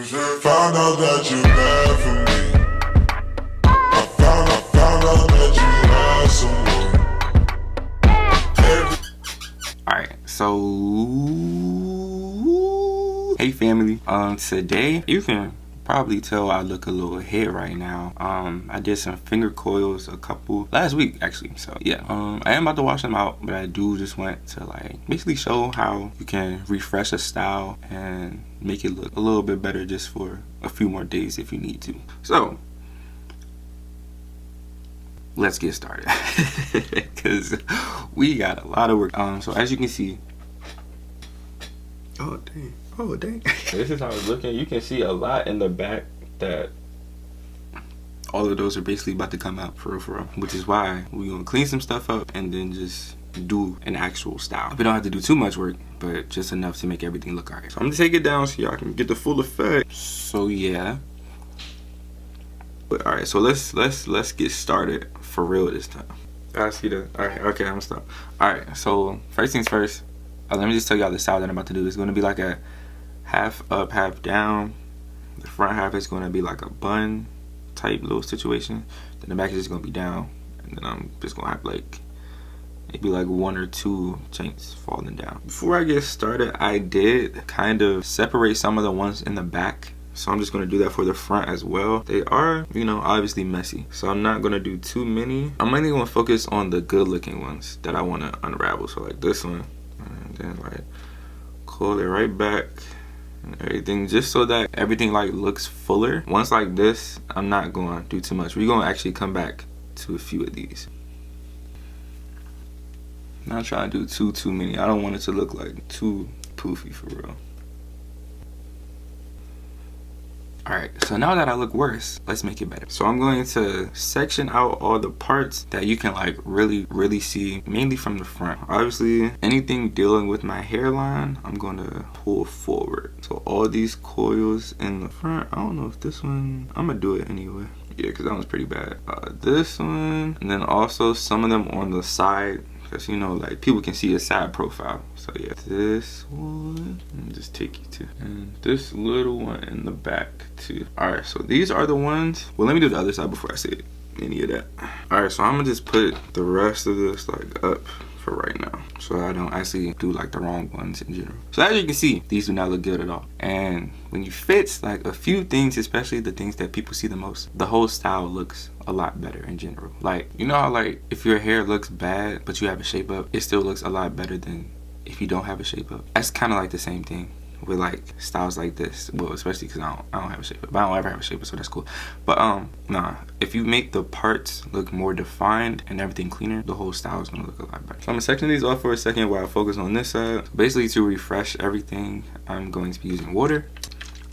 Found out that you're bad for me. I found out that you had someone. Alright, so hey family. Today you can probably tell I look a little hit right now. I did some finger coils last week actually. So yeah, I am about to wash them out, but I do just want to like basically show how you can refresh a style and make it look a little bit better just for a few more days if you need to. So let's get started because we got a lot of work. So as you can see, oh dang, this is how it's looking. You can see a lot in the back that all of those are basically about to come out for real, which is why we're gonna clean some stuff up and then just do an actual style. We don't have to do too much work, but just enough to make everything look alright. So I'm gonna take it down so y'all can get the full effect. So yeah, but alright, so let's get started for real this time. I see that. Alright, okay, I'm gonna stop. Alright, so first things first, let me just tell y'all the style that I'm about to do. It's gonna be like a half up, half down. The front half is gonna be like a bun type little situation. Then the back is just gonna be down, and then I'm just gonna have like maybe like one or two chains falling down. Before I get started, I did kind of separate some of the ones in the back, so I'm just gonna do that for the front as well. They are, you know, obviously messy, so I'm not gonna do too many. I'm mainly gonna focus on the good looking ones that I want to unravel. So like this one, and then like coil it right back and everything, just so that everything like looks fuller. Once like this, I'm not gonna do too much. We're gonna actually come back to a few of these. Not trying to do too many. I don't want it to look like too poofy for real. Alright, so now that I look worse, let's make it better. So I'm going to section out all the parts that you can like really see, mainly from the front. Obviously, anything dealing with my hairline, I'm going to pull forward. So all these coils in the front, I don't know if this one, I'm gonna do it anyway. Yeah, because that one's pretty bad. This one, and then also some of them on the side, because you know, like people can see a side profile. So yeah, this one, let me just take you to, and this little one in the back too. All right, so these are the ones. Well, let me do the other side before I say any of that. All right, so I'm gonna just put the rest of this like up for right now, so I don't actually do like the wrong ones in general. So as you can see, these do not look good at all. And when you fix like a few things, especially the things that people see the most, the whole style looks a lot better in general. Like, you know how like if your hair looks bad but you have a shape up, it still looks a lot better than if you don't have a shape up. That's kind of like the same thing with like styles like this. Well, especially because I don't have a shape up, but I don't ever have a shape up, so that's cool. But nah, if you make the parts look more defined and everything cleaner, the whole style is gonna look a lot better. So I'm gonna section these off for a second while I focus on this side. So basically, to refresh everything, I'm going to be using water,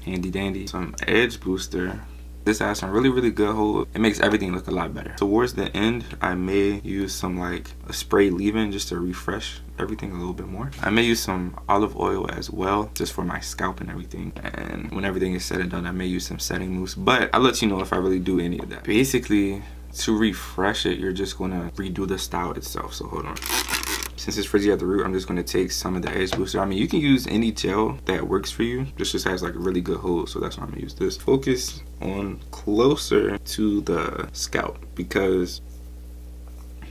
handy dandy, some edge booster. This has some really good hold. It makes everything look a lot better. Towards the end, I may use some like a spray leave-in just to refresh everything a little bit more. I may use some olive oil as well, just for my scalp and everything. And when everything is said and done, I may use some setting mousse, but I'll let you know if I really do any of that. Basically, to refresh it, you're just gonna redo the style itself. So hold on. Since it's frizzy at the root, I'm just gonna take some of the edge booster. I mean, you can use any gel that works for you. This just has like a really good hold, so that's why I'm gonna use this. Focus on closer to the scalp because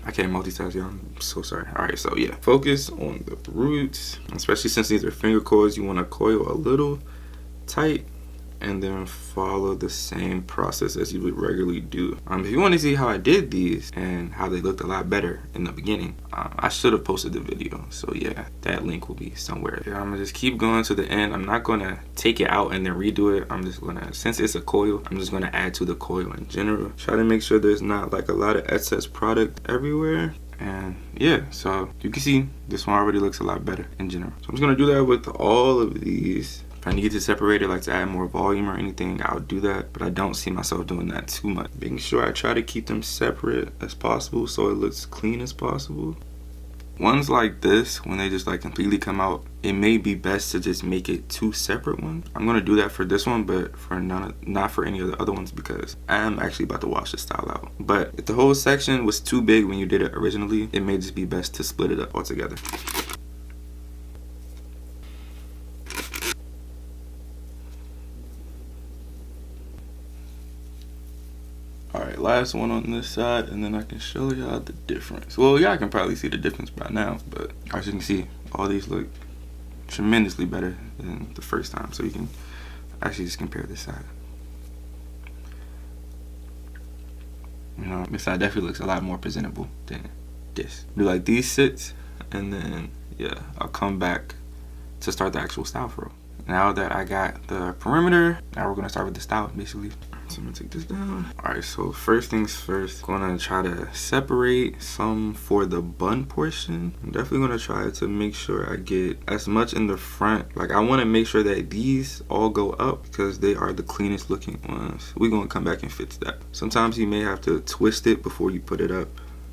I can't multitask, y'all. I'm so sorry. All right, so yeah, focus on the roots, especially since these are finger coils. You want to coil a little tight and then follow the same process as you would regularly do. If you want to see how I did these and how they looked a lot better in the beginning, I should have posted the video. So yeah, that link will be somewhere. Yeah, I'm gonna just keep going to the end. I'm not gonna take it out and then redo it. I'm just gonna, since it's a coil, I'm just gonna add to the coil in general. Try to make sure there's not like a lot of excess product everywhere. And yeah, so you can see this one already looks a lot better in general. So I'm just gonna do that with all of these. If I need to separate it, like to add more volume or anything, I'll do that. But I don't see myself doing that too much. Making sure I try to keep them separate as possible so it looks clean as possible. Ones like this, when they just like completely come out, it may be best to just make it two separate ones. I'm gonna do that for this one, but for not for any of the other ones because I am actually about to wash this style out. But if the whole section was too big when you did it originally, it may just be best to split it up altogether. Alright, last one on this side, and then I can show y'all the difference. Well, y'all can probably see the difference by now, but as you can see, all these look tremendously better than the first time. So you can actually just compare this side. You know, this side definitely looks a lot more presentable than this. Do like these sits, and then yeah, I'll come back to start the actual style fro. Now that I got the perimeter, now we're gonna start with the style basically. So I'm gonna take this down. All right, so first things first, gonna try to separate some for the bun portion. I'm definitely gonna try to make sure I get as much in the front. Like I wanna make sure that these all go up because they are the cleanest looking ones. We're gonna come back and fix that. Sometimes you may have to twist it before you put it up,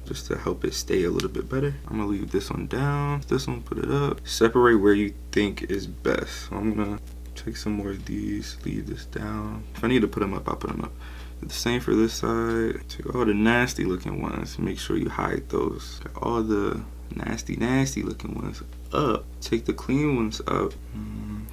just to help it stay a little bit better. I'm gonna leave this one down, this one put it up. Separate where you think is best. So I'm gonna take some more of these, leave this down. If I need to put them up, I'll put them up. Do the same for this side. Take all the nasty looking ones, make sure you hide those. Got all the nasty looking ones up. Take the clean ones up.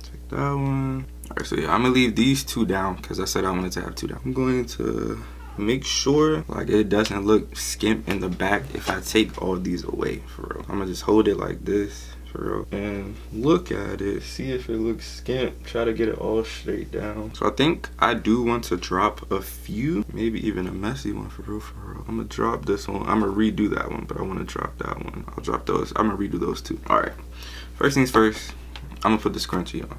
Take that one. All right, so yeah, I'm gonna leave these two down because I said I wanted to have two down. I'm going to make sure like it doesn't look skimp in the back if I take all these away, for real. I'm gonna just hold it like this, for real, and look at it, see if it looks skimp, try to get it all straight down. So I think I do want to drop a few, maybe even a messy one, for real, for real. I'm gonna drop this one, I'm gonna redo that one, but I want to drop that one. I'll drop those, I'm gonna redo those too. All right, first things first, I'm gonna put the scrunchie on.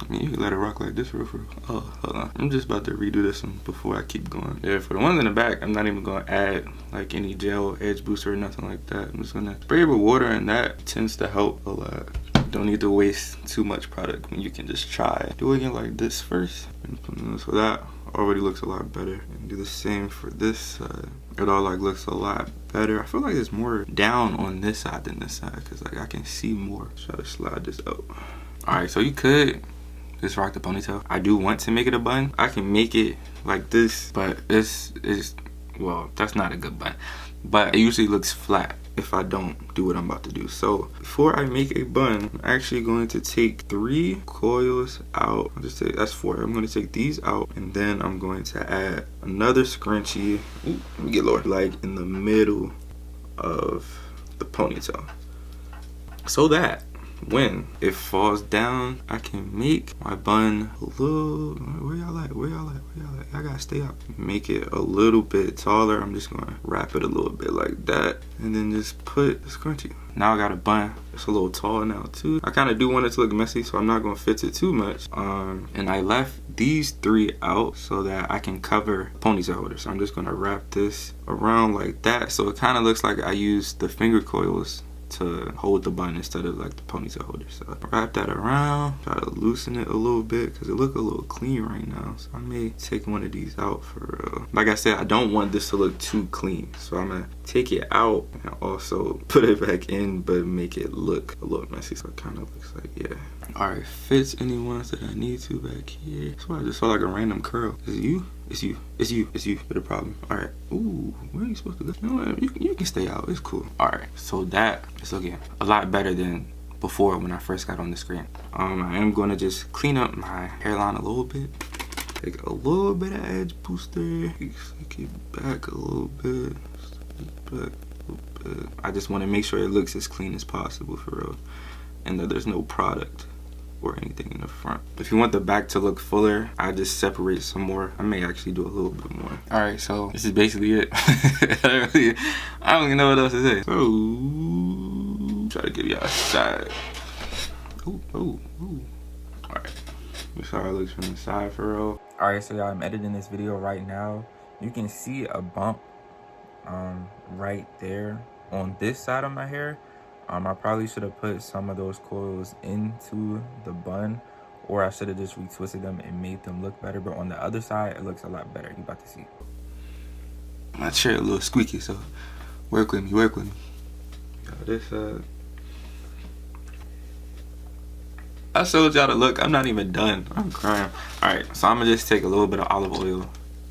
I mean, you can let it rock like this, for real. Oh, hold on. I'm just about to redo this one before I keep going. Yeah, for the ones in the back, I'm not even gonna add like any gel, edge booster, or nothing like that. I'm just gonna spray it with water, and that tends to help a lot. Don't need to waste too much product when you can just try doing it like this first. So that already looks a lot better. And do the same for this side. It all like looks a lot better. I feel like there's more down on this side than this side, because like I can see more. Try to slide this out. All right, so you could just rock the ponytail. I do want to make it a bun. I can make it like this, but this is, well, that's not a good bun. But it usually looks flat if I don't do what I'm about to do. So before I make a bun, I'm actually going to take 3 coils out. I'll just say that's 4. I'm going to take these out, and then I'm going to add another scrunchie. Ooh, let me get lower, like in the middle of the ponytail, so that when it falls down, I can make my bun a little, where y'all at? I gotta stay up. Make it a little bit taller. I'm just gonna wrap it a little bit like that, and then just put the scrunchie. Now I got a bun. It's a little tall now too. I kind of do want it to look messy, so I'm not gonna fix it too much. And I left these 3 out so that I can cover ponytail holder. So I'm just gonna wrap this around like that, so it kind of looks like I used the finger coils to hold the bun instead of like the ponytail holder. So wrap that around, try to loosen it a little bit because it look a little clean right now. So I may take one of these out for real. Like I said, I don't want this to look too clean, so I'm gonna take it out and also put it back in, but make it look a little messy. So it kind of looks like, yeah. All right, fits any ones that I need to back here. That's why I just saw like a random curl. Is it you? It's you. It's you. It's you. With a problem. All right. Ooh, where are you supposed to go? You know what? You can stay out. It's cool. All right. So that is looking a lot better than before when I first got on the screen. I am going to just clean up my hairline a little bit. Take a little bit of edge booster. Take it back a little bit. Back a little bit. I just want to make sure it looks as clean as possible, for real, and that there's no product or anything in the front. If you want the back to look fuller, I just separate some more. I may actually do a little bit more. All right, so this is basically it. I don't even know what else to say. So try to give y'all a side. All right, this how it looks from the side, for real. All right, so y'all, I'm editing this video right now. You can see a bump right there on this side of my hair. I probably should have put some of those coils into the bun, or I should have just retwisted them and made them look better. But on the other side, it looks a lot better. You about to see. My chair a little squeaky, so work with me, work with me. This side. I showed y'all the look. I'm not even done. I'm crying. All right, so I'm gonna just take a little bit of olive oil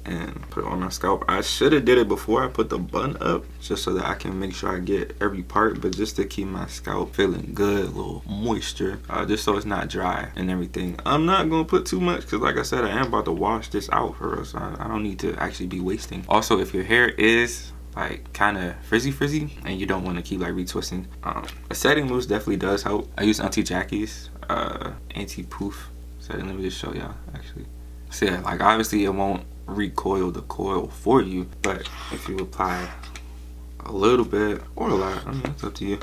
and put it on my scalp. I should have did it before I put the bun up, just so that I can make sure I get every part, but just to keep my scalp feeling good, a little moisture, just so it's not dry and everything. I'm not gonna put too much because, like I said, I am about to wash this out for us. I don't need to actually be wasting. Also, if your hair is like kind of frizzy and you don't want to keep like retwisting, a setting mousse definitely does help. I use Auntie Jackie's anti-poof setting. Let me just show y'all actually. So yeah, like obviously it won't recoil the coil for you, but if you apply a little bit or a lot, I mean, it's up to you,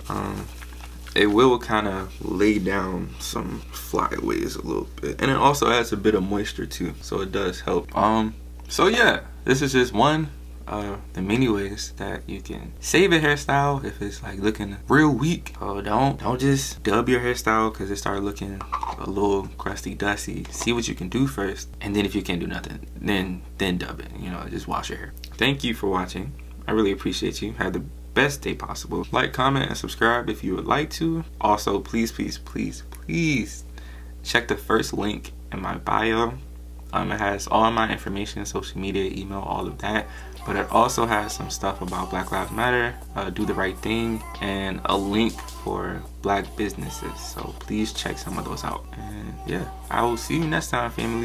it will kind of lay down some flyaways a little bit, and it also adds a bit of moisture too, so it does help. So yeah, this is just one of the many ways that you can save a hairstyle if it's like looking real weak. Oh, don't just dub your hairstyle because it started looking a little crusty, dusty. See what you can do first, and then if you can't do nothing, then dub it. You know, just wash your hair. Thank you for watching. I really appreciate you. Have the best day possible. Like, comment, and subscribe if you would like to. Also, please check the first link in my bio. It has all my information, social media, email, all of that. But it also has some stuff about Black Lives Matter, do the right thing, and a link for black businesses. So please check some of those out. And yeah, I will see you next time, family.